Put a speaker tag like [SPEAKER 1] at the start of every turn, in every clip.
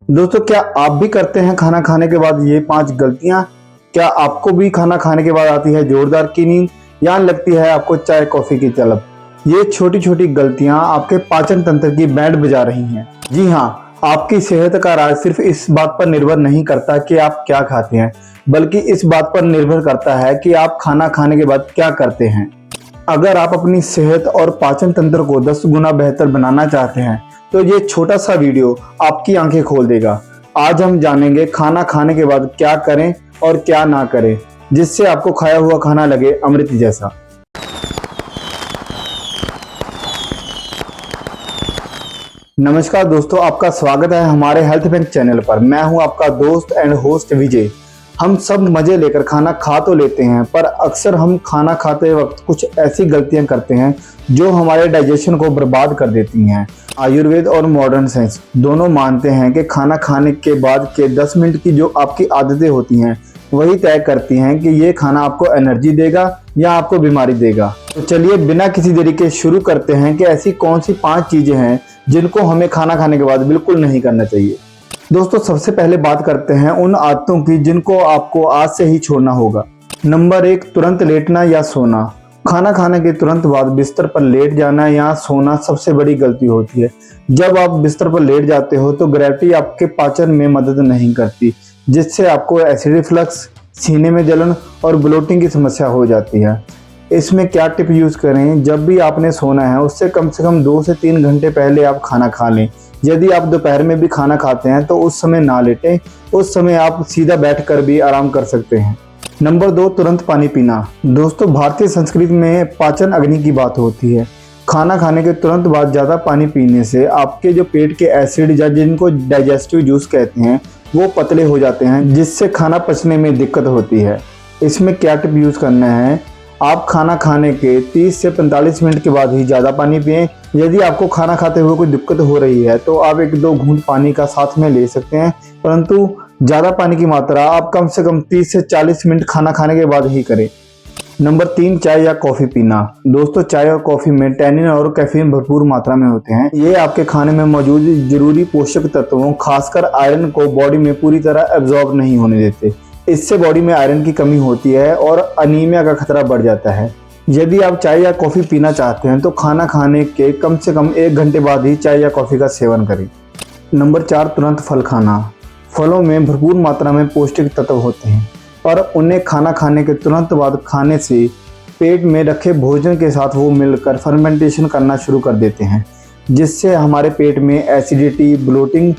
[SPEAKER 1] दोस्तों, क्या आप भी करते हैं खाना खाने के बाद ये 5 गलतियां? क्या आपको भी खाना खाने के बाद आती है जोरदार की नींद या लगती है आपको चाय कॉफी की तलब? ये छोटी छोटी गलतियां आपके पाचन तंत्र की बैंड बजा रही हैं। जी हाँ, आपकी सेहत का राज सिर्फ इस बात पर निर्भर नहीं करता कि आप क्या खाते हैं, बल्कि इस बात पर निर्भर करता है कि आप खाना खाने के बाद क्या करते हैं। अगर आप अपनी सेहत और पाचन तंत्र को 10 गुना बेहतर बनाना चाहते हैं तो ये छोटा सा वीडियो आपकी आंखें खोल देगा। आज हम जानेंगे खाना खाने के बाद क्या करें और क्या ना करें, जिससे आपको खाया हुआ खाना लगे अमृत जैसा। नमस्कार दोस्तों, आपका स्वागत है हमारे हेल्थ बैंक चैनल पर। मैं हूं आपका दोस्त एंड होस्ट विजय। हम सब मजे लेकर खाना खा तो लेते हैं, पर अक्सर हम खाना खाते वक्त कुछ ऐसी गलतियां करते हैं जो हमारे डाइजेशन को बर्बाद कर देती हैं। आयुर्वेद और मॉडर्न साइंस दोनों मानते हैं कि खाना खाने के बाद के 10 मिनट की जो आपकी आदतें होती हैं वही तय करती हैं कि ये खाना आपको एनर्जी देगा या आपको बीमारी देगा। तो चलिए बिना किसी देरी के शुरू करते हैं कि ऐसी कौन सी 5 चीजें हैं जिनको हमें खाना खाने के बाद बिल्कुल नहीं करना चाहिए। दोस्तों, सबसे पहले बात करते हैं उन आदतों की जिनको आपको आज से ही छोड़ना होगा। नंबर 1, तुरंत लेटना या सोना। खाना खाने के तुरंत बाद बिस्तर पर लेट जाना या सोना सबसे बड़ी गलती होती है। जब आप बिस्तर पर लेट जाते हो तो ग्रेविटी आपके पाचन में मदद नहीं करती, जिससे आपको एसिड रिफ्लक्स, सीने में जलन और ब्लोटिंग की समस्या हो जाती है। इसमें क्या टिप यूज करें? जब भी आपने सोना है उससे कम से कम 2 से 3 घंटे पहले आप खाना खा लें। यदि आप दोपहर में भी खाना खाते हैं तो उस समय ना लेटें, उस समय आप सीधा बैठकर भी आराम कर सकते हैं। नंबर 2, तुरंत पानी पीना। दोस्तों, भारतीय संस्कृति में पाचन अग्नि की बात होती है। खाना खाने के तुरंत बाद ज़्यादा पानी पीने से आपके जो पेट के एसिड या जिनको डाइजेस्टिव जूस कहते हैं वो पतले हो जाते हैं, जिससे खाना पचने में दिक्कत होती है। इसमें क्या टिप यूज़ करना है? आप खाना खाने के 30 से 45 मिनट के बाद ही ज़्यादा पानी पिएं। यदि आपको खाना खाते हुए कोई दिक्कत हो रही है तो आप 1-2 घूंट पानी का साथ में ले सकते हैं, परंतु ज़्यादा पानी की मात्रा आप कम से कम 30 से 40 मिनट खाना खाने के बाद ही करें। नंबर 3, चाय या कॉफ़ी पीना। दोस्तों, चाय और कॉफ़ी में टैनिन और कैफीन भरपूर मात्रा में होते हैं। ये आपके खाने में मौजूद जरूरी पोषक तत्वों, खासकर आयरन को बॉडी में पूरी तरह एब्जॉर्ब नहीं होने देते। इससे बॉडी में आयरन की कमी होती है और अनीमिया का खतरा बढ़ जाता है। यदि आप चाय या कॉफ़ी पीना चाहते हैं तो खाना खाने के कम से कम 1 घंटे बाद ही चाय या कॉफ़ी का सेवन करें। नंबर 4, तुरंत फल खाना। फलों में भरपूर मात्रा में पौष्टिक तत्व होते हैं और उन्हें खाना खाने के तुरंत बाद खाने से पेट में रखे भोजन के साथ वो मिलकर फर्मेंटेशन करना शुरू कर देते हैं, जिससे हमारे पेट में एसिडिटी, ब्लोटिंग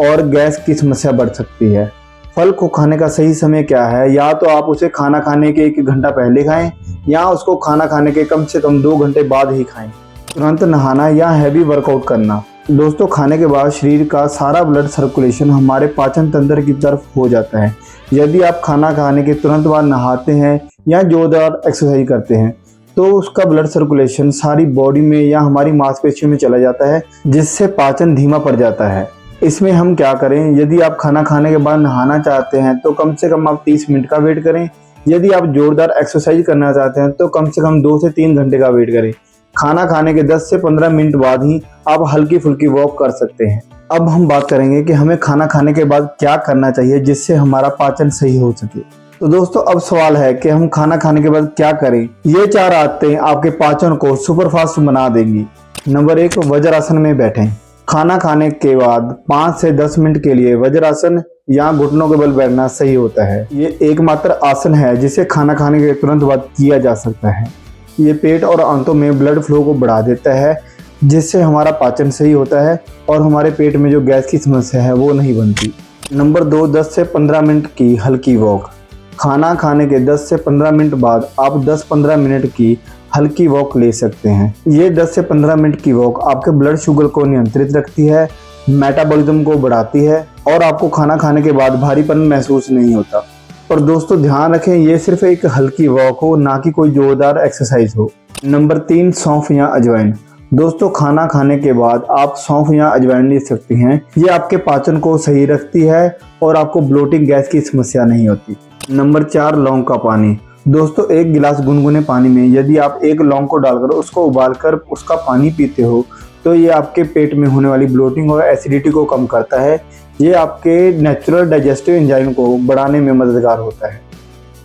[SPEAKER 1] और गैस की समस्या बढ़ सकती है। फल को खाने का सही समय क्या है? या तो आप उसे खाना खाने के 1 घंटा पहले खाएं या उसको खाना खाने के कम से कम 2 घंटे बाद ही खाएं। तुरंत नहाना या हैवी वर्कआउट करना। दोस्तों, खाने के बाद शरीर का सारा ब्लड सर्कुलेशन हमारे पाचन तंत्र की तरफ हो जाता है। यदि आप खाना खाने के तुरंत बाद नहाते हैं या जोरदार एक्सरसाइज करते हैं तो उसका ब्लड सर्कुलेशन सारी बॉडी में या हमारी मांसपेशियों में चला जाता है, जिससे पाचन धीमा पड़ जाता है। इसमें हम क्या करें? यदि आप खाना खाने के बाद नहाना चाहते हैं तो कम से कम आप 30 मिनट का वेट करें। यदि आप जोरदार एक्सरसाइज करना चाहते हैं तो कम से कम 2 से 3 घंटे का वेट करें। खाना खाने के 10 से 15 मिनट बाद ही आप हल्की फुल्की वॉक कर सकते हैं। अब हम बात करेंगे कि हमें खाना खाने के बाद क्या करना चाहिए जिससे हमारा पाचन सही हो सके। तो दोस्तों, अब सवाल है कि हम खाना खाने के बाद क्या करें। ये 4 आदतें आपके पाचन को सुपरफास्ट बना देंगी। नंबर 1, वज्रासन में बैठें। खाना खाने के बाद 5 से 10 मिनट के लिए वज्रासन या घुटनों के बल बैठना सही होता है। ये एकमात्र आसन है जिसे खाना खाने के तुरंत बाद किया जा सकता है। ये पेट और आंतों में ब्लड फ्लो को बढ़ा देता है, जिससे हमारा पाचन सही होता है और हमारे पेट में जो गैस की समस्या है वो नहीं बनती। नंबर 2, 10 से 15 मिनट की हल्की वॉक। खाना खाने के 10 से 15 मिनट बाद आप 10-15 मिनट की हल्की वॉक ले सकते हैं। ये 10 से 15 मिनट की वॉक आपके ब्लड शुगर को नियंत्रित रखती है, मेटाबॉलिज्म को बढ़ाती है और आपको खाना खाने के बाद भारीपन महसूस नहीं होता। और दोस्तों, ध्यान रखें ये सिर्फ एक हल्की वॉक हो, ना कि कोई जोरदार एक्सरसाइज हो। नंबर 3, सौंफ या अजवाइन। दोस्तों, खाना खाने के बाद आप सौंफ या अजवाइन ले सकती हैं। ये आपके पाचन को सही रखती है और आपको ब्लोटिंग गैस की समस्या नहीं होती। नंबर 4, लौंग का पानी। दोस्तों, 1 गिलास गुनगुने पानी में यदि आप 1 लौंग को डालकर उसको उबालकर उसका पानी पीते हो तो ये आपके पेट में होने वाली ब्लोटिंग और एसिडिटी को कम करता है। ये आपके नेचुरल डाइजेस्टिव एंजाइम को बढ़ाने में मददगार होता है।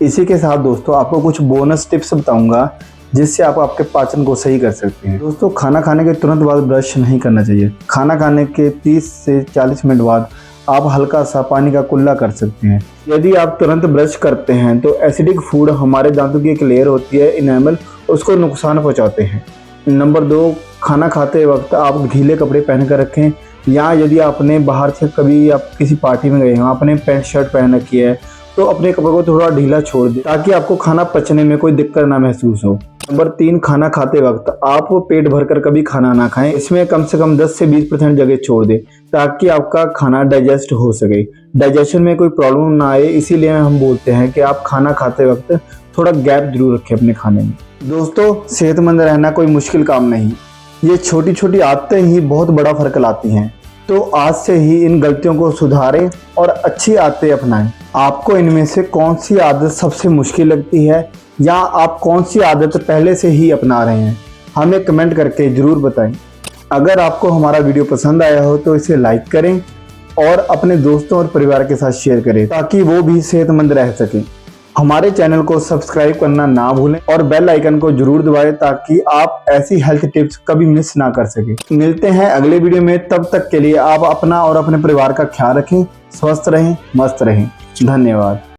[SPEAKER 1] इसी के साथ दोस्तों आपको कुछ बोनस टिप्स बताऊंगा जिससे आप आपके पाचन को सही कर सकते हैं। दोस्तों खाना खाने के तुरंत बाद ब्रश नहीं करना चाहिए। खाना खाने के 30 से 40 मिनट बाद आप हल्का सा पानी का कुल्ला कर सकते हैं। यदि आप तुरंत ब्रश करते हैं तो एसिडिक फूड हमारे दांतों की एक लेयर होती है इनेमल, उसको नुकसान पहुंचाते हैं। नंबर 2, खाना खाते वक्त आप ढीले कपड़े पहन कर रखें, या यदि आपने बाहर से कभी आप किसी पार्टी में गए हो, आपने पैंट शर्ट पहन रखी है तो अपने कपड़ों को थोड़ा ढीला छोड़ दें ताकि आपको खाना पचने में कोई दिक्कत ना महसूस हो। नंबर 3, खाना खाते वक्त आप पेट भरकर कभी खाना ना खाएं। इसमें कम से कम 10 से 20% जगह छोड़ दें ताकि आपका खाना डाइजेस्ट हो सके, डाइजेशन में कोई प्रॉब्लम ना आए। इसीलिए हम बोलते हैं कि आप खाना खाते वक्त थोड़ा गैप जरूर रखें अपने खाने में। दोस्तों सेहतमंद रहना कोई मुश्किल काम नहीं, ये छोटी छोटी आदतें ही बहुत बड़ा फर्क लाती हैं। तो आज से ही इन गलतियों को सुधारें और अच्छी आदतें अपनाएं। आपको इनमें से कौन सी आदत सबसे मुश्किल लगती है, या आप कौन सी आदत पहले से ही अपना रहे हैं, हमें कमेंट करके ज़रूर बताएं। अगर आपको हमारा वीडियो पसंद आया हो तो इसे लाइक करें और अपने दोस्तों और परिवार के साथ शेयर करें ताकि वो भी सेहतमंद रह सकें। हमारे चैनल को सब्सक्राइब करना ना भूलें और बेल आइकन को जरूर दबाएं ताकि आप ऐसी हेल्थ टिप्स कभी मिस ना कर सकें। मिलते हैं अगले वीडियो में, तब तक के लिए आप अपना और अपने परिवार का ख्याल रखें। स्वस्थ रहें, मस्त रहें। धन्यवाद।